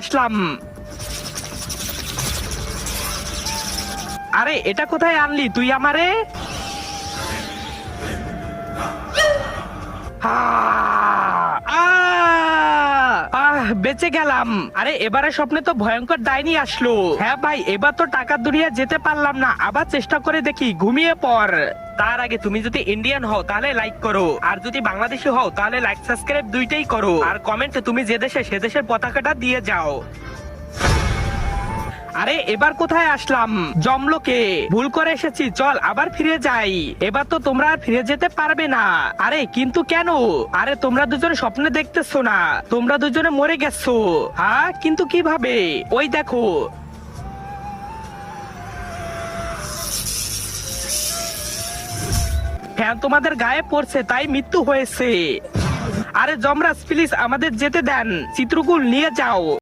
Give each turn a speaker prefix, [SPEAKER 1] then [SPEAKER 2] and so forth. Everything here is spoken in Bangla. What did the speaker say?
[SPEAKER 1] আসলাম? আরে এটা কোথায় আনলি তুই আমারে? বেঁচে গেলাম। আরে এবারে স্বপ্নে তো ভয়ঙ্কর ডাইনি আসলো। হ্যাঁ ভাই, এবার তো টাকার দুনিয়া যেতে পারলাম না, আবার চেষ্টা করে দেখি। ঘুমিয়ে পড়। তার আগে তুমি যদি ইন্ডিয়ান হও তাহলে লাইক করো, আর যদি বাংলাদেশি হও তাহলে লাইক সাবস্ক্রাইব দুইটাই করো, আর কমেন্টে তুমি যে দেশে সে দেশের পতাকাটা দিয়ে যাও। আরে এবার কোথায় আসলাম? জমলোকে ভুল করে এসেছি, চল আবার ফিরে যাই। এবার তো তোমরা আর ফিরে যেতে পারবে না। আরে কিন্তু কেন? আরে তোমরা দুজনে স্বপ্নে দেখতেছো না, তোমরা দুজনে মরে গেছো। হ্যাঁ কিন্তু কিভাবে? ওই দেখো। হ্যাঁ তোমাদের গায়ে পড়ছে তাই মৃত্যু হয়েছে। আরে যমরাজ প্লিজ আমাদের যেতে দেন, চিত্রকুল নিয়ে যাও।